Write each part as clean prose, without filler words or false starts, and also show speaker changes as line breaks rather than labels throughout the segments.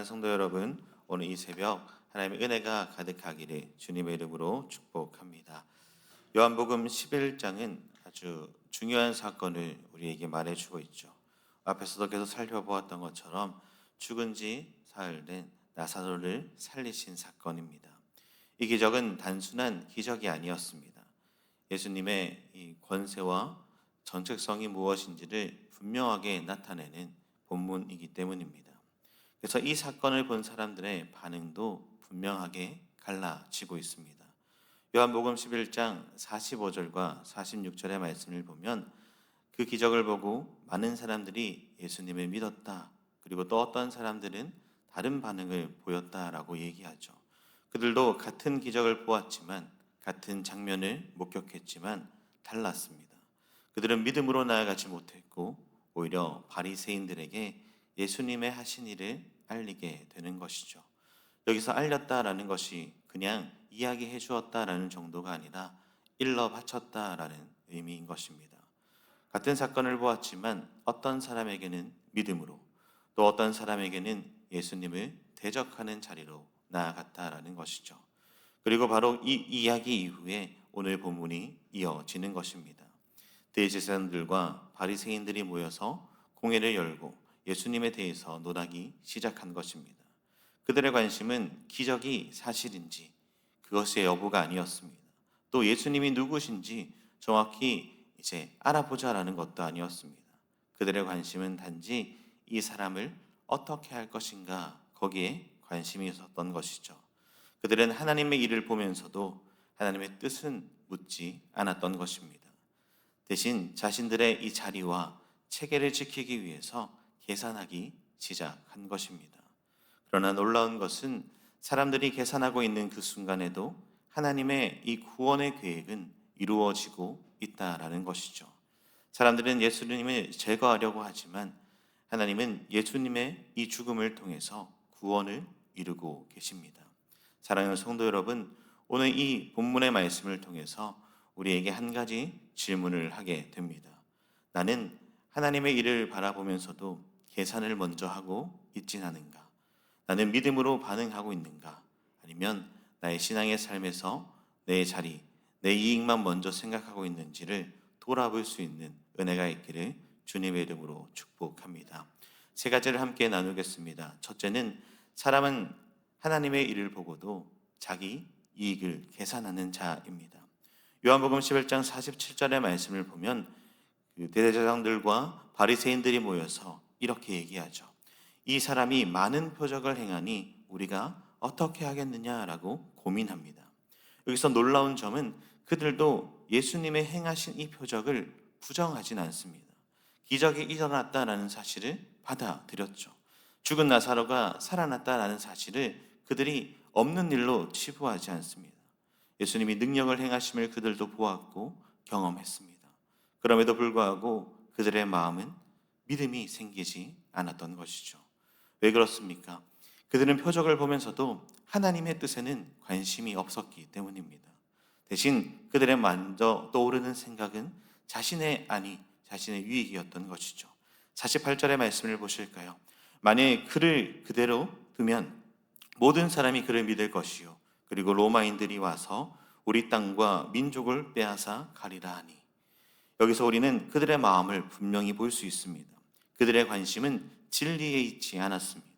사랑하는 성도 여러분, 오늘 이 새벽 하나님의 은혜가 가득하기를 주님의 이름으로 축복합니다. 요한복음 11장은 아주 중요한 사건을 우리에게 말해주고 있죠. 앞에서도 계속 살펴보았던 것처럼 죽은 지 사흘 된 나사로를 살리신 사건입니다. 이 기적은 단순한 기적이 아니었습니다. 예수님의 이 권세와 정체성이 무엇인지를 분명하게 나타내는 본문이기 때문입니다. 그래서 이 사건을 본 사람들의 반응도 분명하게 갈라지고 있습니다. 요한복음 11장 45절과 46절의 말씀을 보면 그 기적을 보고 많은 사람들이 예수님을 믿었다. 그리고 또 어떤 사람들은 다른 반응을 보였다라고 얘기하죠. 그들도 같은 기적을 보았지만 같은 장면을 목격했지만 달랐습니다. 그들은 믿음으로 나아가지 못했고 오히려 바리새인들에게 예수님의 하신 일을 알리게 되는 것이죠. 여기서 알렸다라는 것이 그냥 이야기해 주었다라는 정도가 아니라 일러 바쳤다라는 의미인 것입니다. 같은 사건을 보았지만 어떤 사람에게는 믿음으로 또 어떤 사람에게는 예수님을 대적하는 자리로 나아갔다라는 것이죠. 그리고 바로 이 이야기 이후에 오늘 본문이 이어지는 것입니다. 대제사장들과 바리새인들이 모여서 공회를 열고 예수님에 대해서 논하기 시작한 것입니다. 그들의 관심은 기적이 사실인지 그것의 여부가 아니었습니다. 또 예수님이 누구신지 정확히 이제 알아보자라는 것도 아니었습니다. 그들의 관심은 단지 이 사람을 어떻게 할 것인가 거기에 관심이 있었던 것이죠. 그들은 하나님의 일을 보면서도 하나님의 뜻은 묻지 않았던 것입니다. 대신 자신들의 이 자리와 체계를 지키기 위해서 계산하기 시작한 것입니다. 그러나 놀라운 것은 사람들이 계산하고 있는 그 순간에도 하나님의 이 구원의 계획은 이루어지고 있다라는 것이죠. 사람들은 예수님을 제거하려고 하지만 하나님은 예수님의 이 죽음을 통해서 구원을 이루고 계십니다. 사랑하는 성도 여러분, 오늘 이 본문의 말씀을 통해서 우리에게 한 가지 질문을 하게 됩니다. 나는 하나님의 일을 바라보면서도 계산을 먼저 하고 있진 않은가? 나는 믿음으로 반응하고 있는가? 아니면 나의 신앙의 삶에서 내 자리, 내 이익만 먼저 생각하고 있는지를 돌아볼 수 있는 은혜가 있기를 주님의 이름으로 축복합니다. 세 가지를 함께 나누겠습니다. 첫째는 사람은 하나님의 일을 보고도 자기 이익을 계산하는 자입니다. 요한복음 11장 47절의 말씀을 보면 그 대제사장들과 바리새인들이 모여서 이렇게 얘기하죠. 이 사람이 많은 표적을 행하니 우리가 어떻게 하겠느냐라고 고민합니다. 여기서 놀라운 점은 그들도 예수님의 행하신 이 표적을 부정하진 않습니다. 기적이 일어났다라는 사실을 받아들였죠. 죽은 나사로가 살아났다라는 사실을 그들이 없는 일로 치부하지 않습니다. 예수님이 능력을 행하심을 그들도 보았고 경험했습니다. 그럼에도 불구하고 그들의 마음은 믿음이 생기지 않았던 것이죠. 왜 그렇습니까? 그들은 표적을 보면서도 하나님의 뜻에는 관심이 없었기 때문입니다. 대신 그들의 먼저 떠오르는 생각은 자신의 안위, 자신의 유익이었던 것이죠. 48절의 말씀을 보실까요? 만약에 그를 그대로 두면 모든 사람이 그를 믿을 것이요 그리고 로마인들이 와서 우리 땅과 민족을 빼앗아 가리라 하니. 여기서 우리는 그들의 마음을 분명히 볼 수 있습니다. 그들의 관심은 진리에 있지 않았습니다.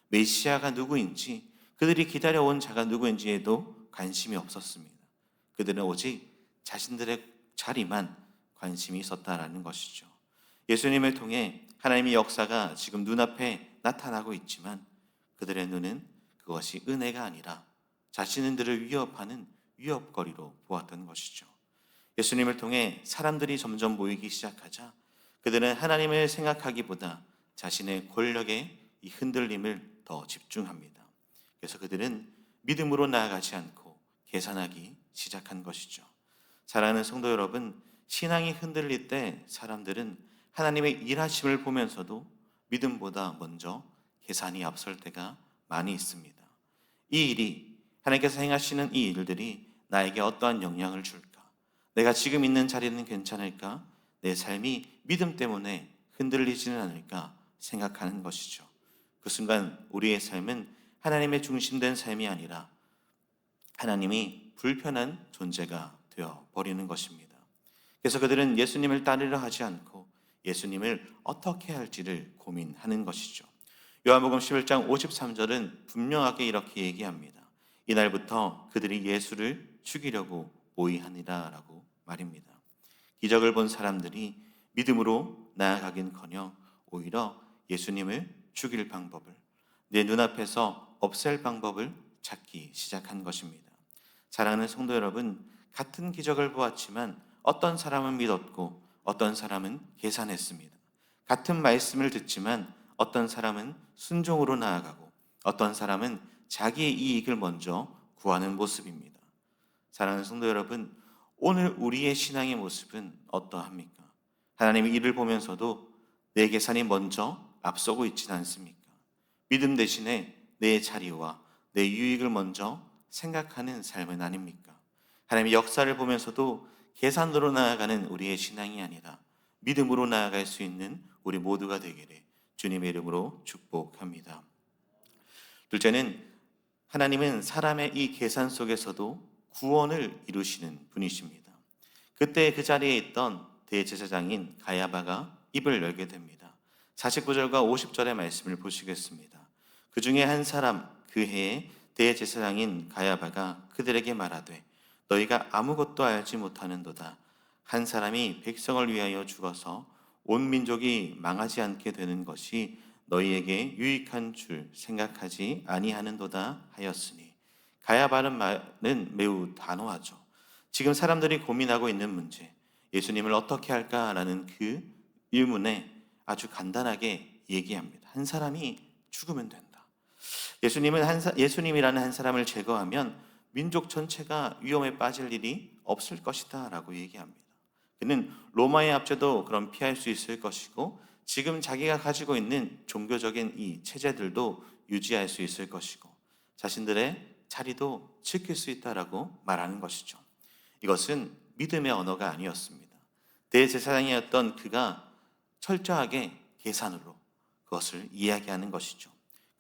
메시아가 누구인지, 그들이 기다려온 자가 누구인지에도 관심이 없었습니다. 그들은 오직 자신들의 자리만 관심이 있었다라는 것이죠. 예수님을 통해 하나님의 역사가 지금 눈앞에 나타나고 있지만 그들의 눈은 그것이 은혜가 아니라 자신들을 위협하는 위협거리로 보았던 것이죠. 예수님을 통해 사람들이 점점 모이기 시작하자 그들은 하나님을 생각하기보다 자신의 권력의 이 흔들림을 더 집중합니다. 그래서 그들은 믿음으로 나아가지 않고 계산하기 시작한 것이죠. 사랑하는 성도 여러분, 신앙이 흔들릴 때 사람들은 하나님의 일하심을 보면서도 믿음보다 먼저 계산이 앞설 때가 많이 있습니다. 이 일이, 하나님께서 행하시는 이 일들이 나에게 어떠한 영향을 줄까? 내가 지금 있는 자리는 괜찮을까? 내 삶이 믿음 때문에 흔들리지는 않을까 생각하는 것이죠. 그 순간 우리의 삶은 하나님의 중심된 삶이 아니라 하나님이 불편한 존재가 되어 버리는 것입니다. 그래서 그들은 예수님을 따르려 하지 않고 예수님을 어떻게 할지를 고민하는 것이죠. 요한복음 11장 53절은 분명하게 이렇게 얘기합니다. 이날부터 그들이 예수를 죽이려고 모의하니라 라고 말입니다. 기적을 본 사람들이 믿음으로 나아가긴커녕 오히려 예수님을 죽일 방법을, 내 눈앞에서 없앨 방법을 찾기 시작한 것입니다. 사랑하는 성도 여러분, 같은 기적을 보았지만 어떤 사람은 믿었고 어떤 사람은 계산했습니다. 같은 말씀을 듣지만 어떤 사람은 순종으로 나아가고 어떤 사람은 자기의 이익을 먼저 구하는 모습입니다. 사랑하는 성도 여러분, 오늘 우리의 신앙의 모습은 어떠합니까? 하나님의 일을 보면서도 내 계산이 먼저 앞서고 있지는 않습니까? 믿음 대신에 내 자리와 내 유익을 먼저 생각하는 삶은 아닙니까? 하나님의 역사를 보면서도 계산으로 나아가는 우리의 신앙이 아니라 믿음으로 나아갈 수 있는 우리 모두가 되기를 주님의 이름으로 축복합니다. 둘째는 하나님은 사람의 이 계산 속에서도 구원을 이루시는 분이십니다. 그때 그 자리에 있던 대제사장인 가야바가 입을 열게 됩니다. 49절과 50절의 말씀을 보시겠습니다. 그 중에 한 사람 그 해에 대제사장인 가야바가 그들에게 말하되 너희가 아무것도 알지 못하는도다. 한 사람이 백성을 위하여 죽어서 온 민족이 망하지 않게 되는 것이 너희에게 유익한 줄 생각하지 아니하는도다 하였으니, 가야바는 말은 매우 단호하죠. 지금 사람들이 고민하고 있는 문제, 예수님을 어떻게 할까라는 그 의문에 아주 간단하게 얘기합니다. 한 사람이 죽으면 된다. 예수님이라는 한 사람을 제거하면 민족 전체가 위험에 빠질 일이 없을 것이다 라고 얘기합니다. 그는 로마의 압제도 그럼 피할 수 있을 것이고 지금 자기가 가지고 있는 종교적인 이 체제들도 유지할 수 있을 것이고 자신들의 자리도 지킬 수 있다라고 말하는 것이죠. 이것은 믿음의 언어가 아니었습니다. 대제사장이었던 그가 철저하게 계산으로 그것을 이야기하는 것이죠.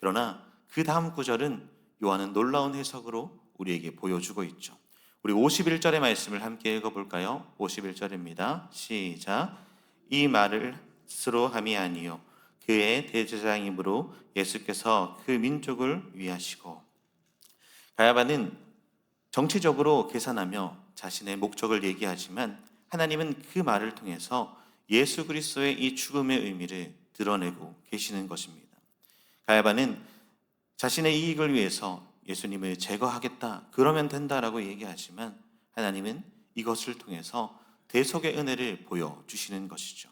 그러나 그 다음 구절은 요한은 놀라운 해석으로 우리에게 보여주고 있죠. 우리 51절의 말씀을 함께 읽어볼까요? 51절입니다. 시작. 이 말을 스스로 함이 아니요 그의 대제사장이므로 예수께서 그 민족을 위하시고. 가야바는 정치적으로 계산하며 자신의 목적을 얘기하지만 하나님은 그 말을 통해서 예수 그리스도의 이 죽음의 의미를 드러내고 계시는 것입니다. 가야바는 자신의 이익을 위해서 예수님을 제거하겠다, 그러면 된다라고 얘기하지만 하나님은 이것을 통해서 대속의 은혜를 보여주시는 것이죠.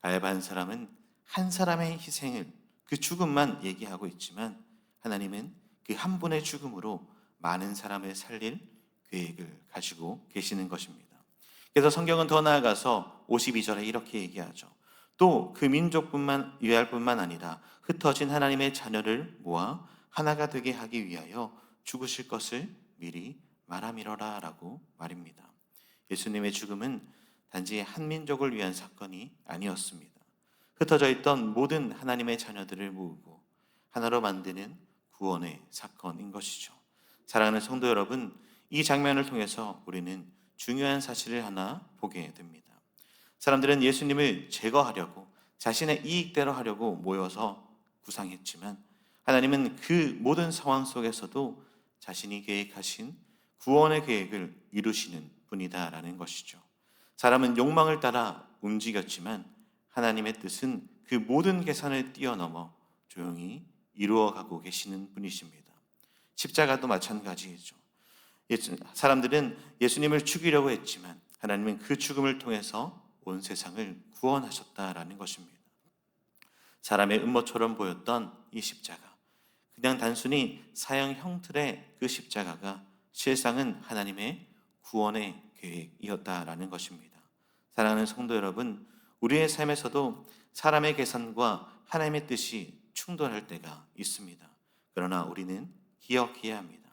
가야바 한 사람은 한 사람의 희생을, 그 죽음만 얘기하고 있지만 하나님은 그 한 분의 죽음으로 많은 사람을 살릴 계획을 가지고 계시는 것입니다. 그래서 성경은 더 나아가서 52절에 이렇게 얘기하죠. 또 그 민족뿐만 위할 뿐만 아니라 흩어진 하나님의 자녀를 모아 하나가 되게 하기 위하여 죽으실 것을 미리 말하미러라 라고 말입니다. 예수님의 죽음은 단지 한 민족을 위한 사건이 아니었습니다. 흩어져 있던 모든 하나님의 자녀들을 모으고 하나로 만드는 구원의 사건인 것이죠. 사랑하는 성도 여러분, 이 장면을 통해서 우리는 중요한 사실을 하나 보게 됩니다. 사람들은 예수님을 제거하려고 자신의 이익대로 하려고 모여서 구상했지만 하나님은 그 모든 상황 속에서도 자신이 계획하신 구원의 계획을 이루시는 분이다라는 것이죠. 사람은 욕망을 따라 움직였지만 하나님의 뜻은 그 모든 계산을 뛰어넘어 조용히 이루어가고 계시는 분이십니다. 십자가도 마찬가지이죠. 사람들은 예수님을 죽이려고 했지만 하나님은 그 죽음을 통해서 온 세상을 구원하셨다라는 것입니다. 사람의 음모처럼 보였던 이 십자가, 그냥 단순히 사형 형틀의 그 십자가가 실상은 하나님의 구원의 계획이었다라는 것입니다. 사랑하는 성도 여러분, 우리의 삶에서도 사람의 계산과 하나님의 뜻이 충돌할 때가 있습니다. 그러나 우리는 기억해야 합니다.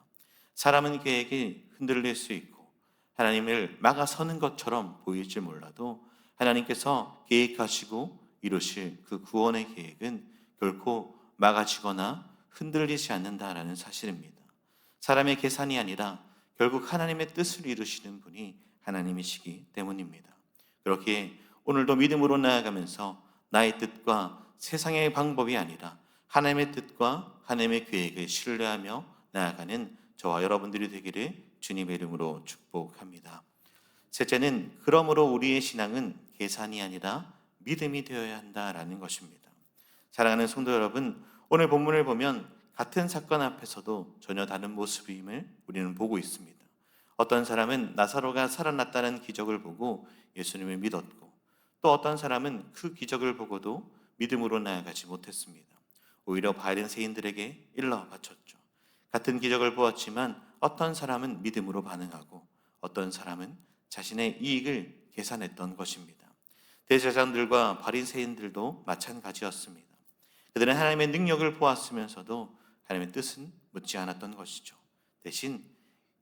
사람은 계획이 흔들릴 수 있고 하나님을 막아서는 것처럼 보일지 몰라도 하나님께서 계획하시고 이루실 그 구원의 계획은 결코 막아지거나 흔들리지 않는다라는 사실입니다. 사람의 계산이 아니라 결국 하나님의 뜻을 이루시는 분이 하나님이시기 때문입니다. 그렇기에 오늘도 믿음으로 나아가면서 나의 뜻과 세상의 방법이 아니라 하나님의 뜻과 하나님의 계획을 신뢰하며 나아가는 저와 여러분들이 되기를 주님의 이름으로 축복합니다. 셋째는 그러므로 우리의 신앙은 계산이 아니라 믿음이 되어야 한다라는 것입니다. 사랑하는 성도 여러분, 오늘 본문을 보면 같은 사건 앞에서도 전혀 다른 모습임을 우리는 보고 있습니다. 어떤 사람은 나사로가 살아났다는 기적을 보고 예수님을 믿었고, 또 어떤 사람은 그 기적을 보고도 믿음으로 나아가지 못했습니다. 오히려 바리새인들에게 일러 바쳤죠. 같은 기적을 보았지만 어떤 사람은 믿음으로 반응하고 어떤 사람은 자신의 이익을 계산했던 것입니다. 대제사장들과 바리새인들도 마찬가지였습니다. 그들은 하나님의 능력을 보았으면서도 하나님의 뜻은 묻지 않았던 것이죠. 대신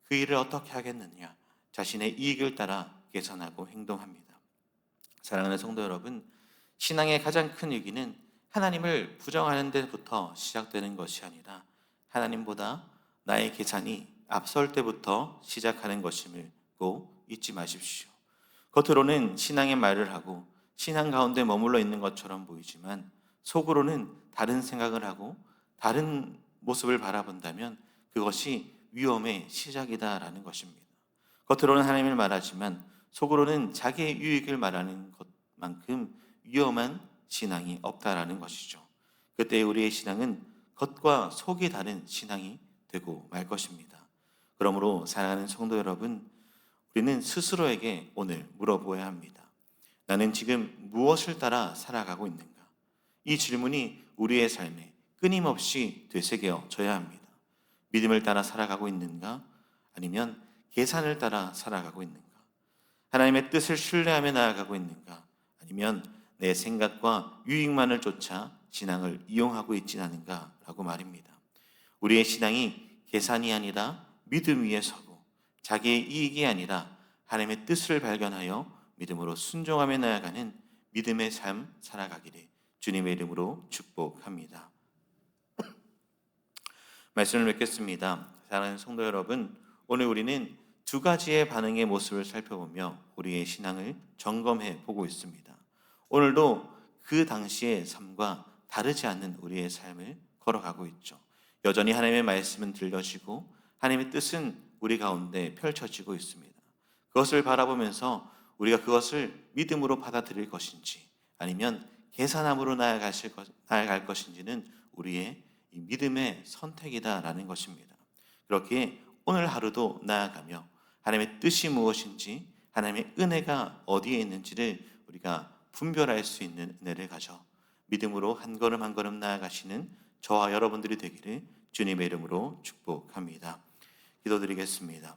그 일을 어떻게 하겠느냐, 자신의 이익을 따라 계산하고 행동합니다. 사랑하는 성도 여러분, 신앙의 가장 큰 위기는 하나님을 부정하는 데부터 시작되는 것이 아니라 하나님보다 나의 계산이 앞설 때부터 시작하는 것임을 꼭 잊지 마십시오. 겉으로는 신앙의 말을 하고 신앙 가운데 머물러 있는 것처럼 보이지만 속으로는 다른 생각을 하고 다른 모습을 바라본다면 그것이 위험의 시작이다라는 것입니다. 겉으로는 하나님을 말하지만 속으로는 자기의 유익을 말하는 것만큼 위험한 신앙이 없다라는 것이죠. 그때 우리의 신앙은 겉과 속이 다른 신앙이 되고 말 것입니다. 그러므로 사랑하는 성도 여러분, 우리는 스스로에게 오늘 물어보아야 합니다. 나는 지금 무엇을 따라 살아가고 있는가? 이 질문이 우리의 삶에 끊임없이 되새겨져야 합니다. 믿음을 따라 살아가고 있는가? 아니면 계산을 따라 살아가고 있는가? 하나님의 뜻을 신뢰하며 나아가고 있는가? 아니면 내 생각과 유익만을 쫓아 신앙을 이용하고 있진 않은가라고 말입니다. 우리의 신앙이 계산이 아니라 믿음 위에 서고 자기의 이익이 아니라 하나님의 뜻을 발견하여 믿음으로 순종하며 나아가는 믿음의 삶 살아가기를 주님의 이름으로 축복합니다. 말씀을 맺겠습니다. 사랑하는 성도 여러분, 오늘 우리는 두 가지의 반응의 모습을 살펴보며 우리의 신앙을 점검해 보고 있습니다. 오늘도 그 당시의 삶과 다르지 않는 우리의 삶을 걸어가고 있죠. 여전히 하나님의 말씀은 들려지고 하나님의 뜻은 우리 가운데 펼쳐지고 있습니다. 그것을 바라보면서 우리가 그것을 믿음으로 받아들일 것인지 아니면 계산함으로 나아갈 것인지는 우리의 이 믿음의 선택이다라는 것입니다. 그렇기에 오늘 하루도 나아가며 하나님의 뜻이 무엇인지 하나님의 은혜가 어디에 있는지를 우리가 분별할 수 있는 은혜를 가져 믿음으로 한 걸음 한 걸음 나아가시는 저와 여러분들이 되기를 주님의 이름으로 축복합니다. 기도드리겠습니다.